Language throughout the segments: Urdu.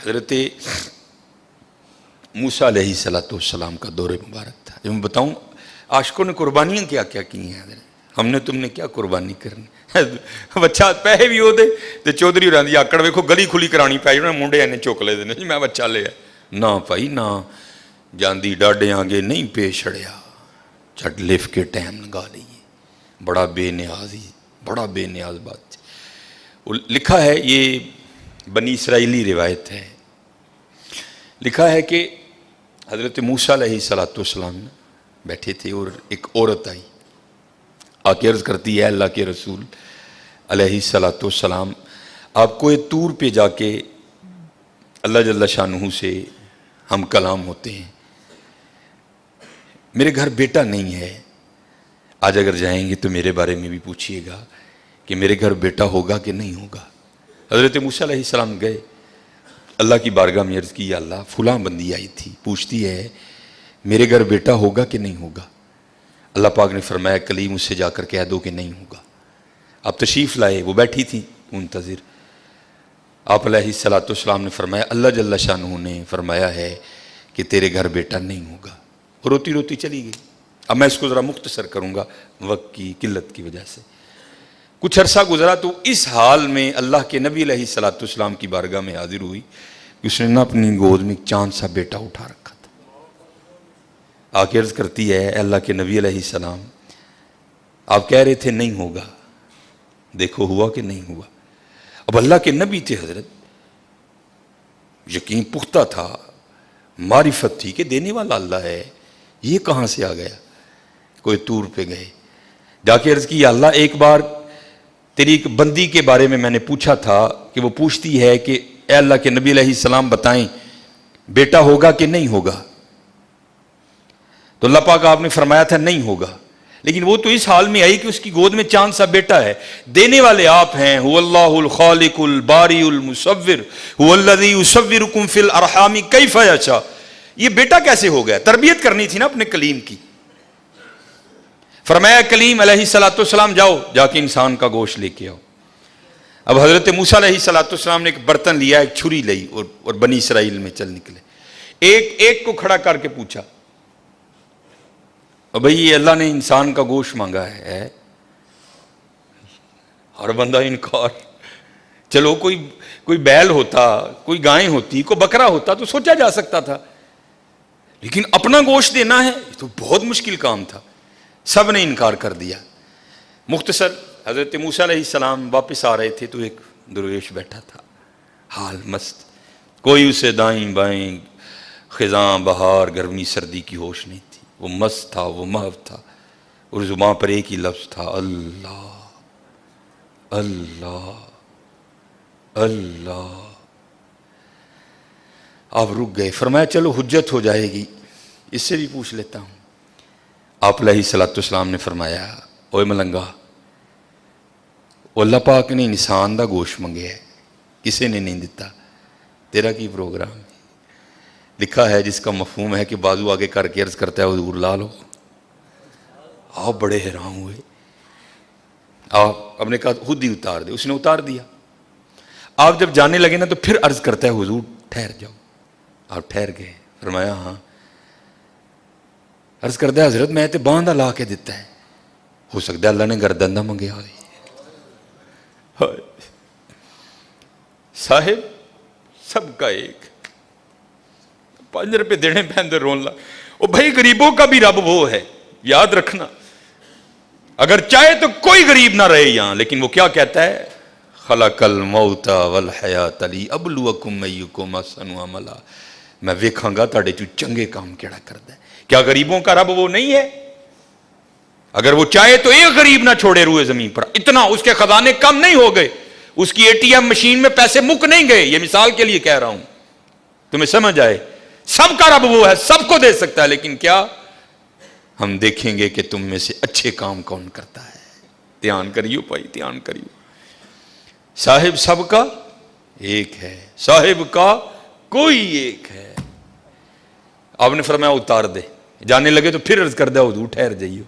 حضرت موسیٰ علیہ السلام کا دور مبارک تھا. جو میں بتاؤں عاشقوں نے قربانیاں کیا کیا کی ہیں حضرت. ہم نے تم نے کیا قربانی کرنی. بچہ پیسے بھی ہوتے تو چودھری ہوراں دی آکڑ ویکھو گلی کھلی کرانی پائی انہوں نے منڈے اینے چک لے دینے جی میں بچہ لیا نہ بھائی نہ جاندی ڈاڈے آگے نہیں پیش چھڑیا چھٹ لف کے ٹائم لگا لیے. بڑا بے نیازی بڑا بے نیاز بات. لکھا ہے یہ بنی اسرائیلی روایت ہے. لکھا ہے کہ حضرت موسیٰ علیہ السلام بیٹھے تھے اور ایک عورت آئی آ کے عرض کرتی ہے اللہ کے رسول علیہ السلام آپ کو طور پہ جا کے اللہ جل شانہ سے ہم کلام ہوتے ہیں. میرے گھر بیٹا نہیں ہے. آج اگر جائیں گے تو میرے بارے میں بھی پوچھئے گا کہ میرے گھر بیٹا ہوگا کہ نہیں ہوگا. حضرت موسیٰ علیہ السلام گئے اللہ کی بارگاہ میں عرض کی یا اللہ فلاں بندی آئی تھی پوچھتی ہے میرے گھر بیٹا ہوگا کہ نہیں ہوگا. اللہ پاک نے فرمایا کلیم اس سے جا کر کہہ دو کہ نہیں ہوگا. آپ تشریف لائے وہ بیٹھی تھی منتظر. آپ علیہ السلام نے فرمایا اللہ جل شانہ نے فرمایا ہے کہ تیرے گھر بیٹا نہیں ہوگا. روتی روتی چلی گئی. اب میں اس کو ذرا مختصر کروں گا وقت کی قلت کی وجہ سے. کچھ عرصہ گزرا تو اس حال میں اللہ کے نبی علیہ السلام کی بارگاہ میں حاضر ہوئی کہ اس نے نہ اپنی گود میں چاند سا بیٹا اٹھا رکھا تھا. آکے عرض کرتی ہے اللہ کے نبی علیہ السلام آپ کہہ رہے تھے نہیں ہوگا دیکھو ہوا کہ نہیں ہوا. اب اللہ کے نبی تھے حضرت یقین پختہ تھا معرفت تھی کہ دینے والا اللہ ہے. یہ کہاں سے آ گیا. کوئی طور پہ گئے جا کے عرض کی یا اللہ ایک بار تیری ایک بندی کے بارے میں نے پوچھا تھا کہ وہ پوچھتی ہے کہ اے اللہ کے نبی علیہ السلام بتائیں بیٹا ہوگا کہ نہیں ہوگا. تو اللہ پاک آپ نے فرمایا تھا نہیں ہوگا. لیکن وہ تو اس حال میں آئی کہ اس کی گود میں چاند سا بیٹا ہے. دینے والے آپ ہیں هو اللہ الخالق الباری المصور هو الذی یصورکم فی الارحام کیف یشاء. یہ بیٹا کیسے ہو گیا. تربیت کرنی تھی نا اپنے کلیم کی. فرمایا کلیم علیہ السلام جاؤ جا کے انسان کا گوشت لے کے آؤ. اب حضرت موسیٰ علیہ السلام نے ایک برتن لیا ایک چھری لئی اور بنی اسرائیل میں چل نکلے. ایک کو کھڑا کر کے پوچھا اور بھئی یہ اللہ نے انسان کا گوشت مانگا ہے. ہر بندہ انکار. چلو کوئی بیل ہوتا کوئی گائیں ہوتی کوئی بکرا ہوتا تو سوچا جا سکتا تھا لیکن اپنا گوشت دینا ہے تو بہت مشکل کام تھا. سب نے انکار کر دیا. مختصر حضرت موسیٰ علیہ السلام واپس آ رہے تھے تو ایک درویش بیٹھا تھا حال مست. کوئی اسے دائیں بائیں خزاں بہار گرمی سردی کی ہوش نہیں تھی. وہ مست تھا وہ محو تھا اور زبان پر ایک ہی لفظ تھا اللہ اللہ اللہ. آپ رک گئے. فرمایا چلو حجت ہو جائے گی اس سے بھی پوچھ لیتا ہوں. آپ علیہ السلام نے فرمایا اوے ملنگا اللہ پاک نے انسان دا گوشت منگے ہے کسے نے نہیں دیتا. تیرا کی پروگرام ہے. لکھا ہے جس کا مفہوم ہے کہ بازو آگے کر کے عرض کرتا ہے حضور لا لو. آپ بڑے حیران ہوئے. آپ نے کہا خود ہی اتار دے. اس نے اتار دیا. آپ جب جانے لگے نا تو پھر عرض کرتا ہے حضور ٹھہر جاؤ. آپ ٹھہر گئے. فرمایا ہاں. عرض کرتا ہے حضرت میں تے باندھا لا کے دیتا ہے ہو سکتا ہے اللہ نے گردن دا منگیا ہوئے. صاحب سب کا ایک 5 روپے دینے پہندے رون لا. او بھائی غریبوں کا بھی رب وہ ہے یاد رکھنا. اگر چاہے تو کوئی غریب نہ رہے یہاں لیکن وہ کیا کہتا ہے خلق الموت والحیات لیبلوکم ایکم احسن عملا. میں ویکھاں گا تاڑے چو چنگے کام کیڑا کردا ہے. کیا غریبوں کا رب وہ نہیں ہے. اگر وہ چاہے تو ایک غریب نہ چھوڑے روئے زمین پر. اتنا اس کے خزانے کم نہیں ہو گئے. اس کی ATM مشین میں پیسے مک نہیں گئے. یہ مثال کے لیے کہہ رہا ہوں تمہیں سمجھ آئے. سب کا رب وہ ہے سب کو دے سکتا ہے لیکن کیا ہم دیکھیں گے کہ تم میں سے اچھے کام کون کرتا ہے. دھیان کریو بھائی دھیان کریو. صاحب سب کا ایک ہے صاحب کا کوئی ایک ہے. آپ نے فرمایا اتار دے. جانے لگے تو پھر عرض کر دیا حضور ٹھہر جائیو.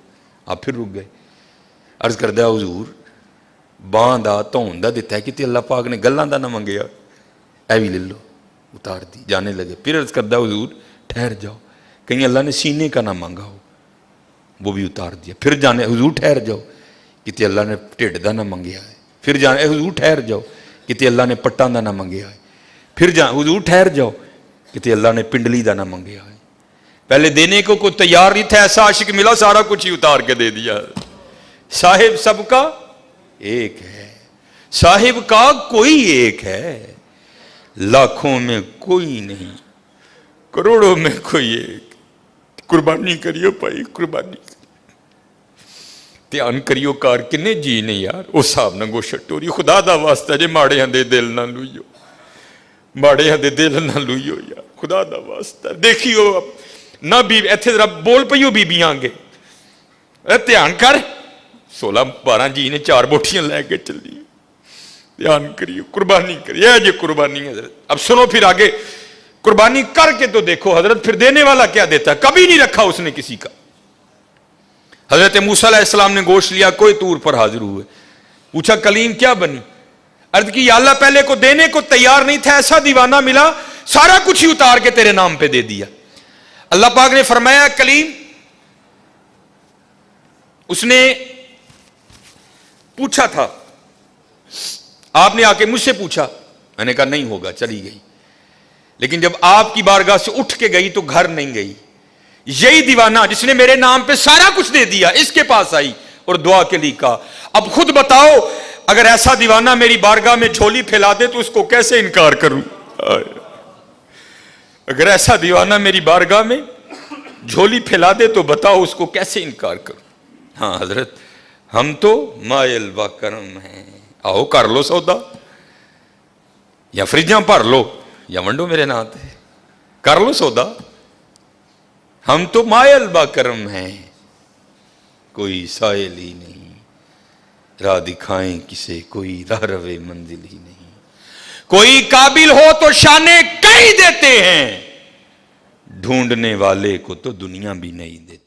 آپ پھر رک گئے. عرض کر دیا حضور باندھ دا تون دا دیتا ہے کہ اللہ پاک نے گلاں دا نہ منگیا اے بھی لے لو. اتار دی, جانے لگے. پھر عرض کردہ حضور ٹھہر جاؤ, کہیں اللہ نے سینے کا نہ مانگا ہو, وہ بھی اتار دیا. پھر جانے حضور ٹھہر جاؤ, کتے اللہ نے ٹھڈ دا نہ منگیا ہے. پھر جانے حضور ٹھہر جاؤ, کتے اللہ نے پٹاں دا نہ منگیا ہے. پھر حضور ٹھہر جاؤ, کتے اللہ نے پنڈلی دا نہ منگیا ہے. پہلے دینے کو کوئی تیار نہیں تھا, ایسا عاشق ملا سارا کچھ ہی اتار کے دے دیا. صاحب سب کا ایک ہے, صاحب کا کوئی ایک ہے, لاکھوں میں کوئی نہیں, کروڑوں میں کوئی ایک. قربانی کریو بھائی, قربانی دھیان کریو کار کنے جی نے یار, اس صاحب نہ گو شٹوری. خدا دا واسطہ جے ماڑے ہاں دے دل نہ لوئیو, ماڑے ہاں دے دل نہ لوئیو یار, خدا دا واسطہ. دیکھیو نہ بی ایتھے ذرا بول پئیو بیبیاں گے, دھیان کر. 16-12 جی نے 4 بوٹیاں لے کے چلی. دھیان کریو, قربانی کریے. یہ قربانی ہے حضرت. اب سنو پھر آگے, قربانی کر کے تو دیکھو حضرت پھر دینے والا کیا دیتا ہے. کبھی نہیں رکھا اس نے کسی کا. حضرت موسیٰ علیہ السلام نے گوشت لیا, کوئی طور پر حاضر ہوئے, پوچھا کلیم کیا بنی. عرض کی یا اللہ پہلے کو دینے کو تیار نہیں تھا, ایسا دیوانہ ملا سارا کچھ ہی اتار کے تیرے نام پہ دے دیا. اللہ پاک نے فرمایا کلیم, اس نے پوچھا تھا, آپ نے آ کے مجھ سے پوچھا, میں نے کہا نہیں ہوگا, چلی گئی. لیکن جب آپ کی بارگاہ سے اٹھ کے گئی تو گھر نہیں گئی. یہی دیوانہ جس نے میرے نام پہ سارا کچھ دے دیا, اس کے پاس آئی اور دعا کے لیے کہا اب خود بتاؤ اگر ایسا دیوانہ میری بارگاہ میں جھولی پھیلا دے تو اس کو کیسے انکار کروں. اگر ایسا دیوانہ میری بارگاہ میں جھولی پھیلا دے تو بتاؤ اس کو کیسے انکار کروں. ہاں حضرت ہم تو مائل با کرم ہیں, آؤ کر لو سودا, یا فریجاں بھر لو یا ونڈو میرے نام تے, کر لو سودا. ہم تو مائل با کرم ہیں, کوئی سائل ہی نہیں, راہ دکھائیں کسے کوئی راہ روے منزل ہی نہیں. کوئی قابل ہو تو شانے کئی دیتے ہیں, ڈھونڈنے والے کو تو دنیا بھی نہیں دیتے.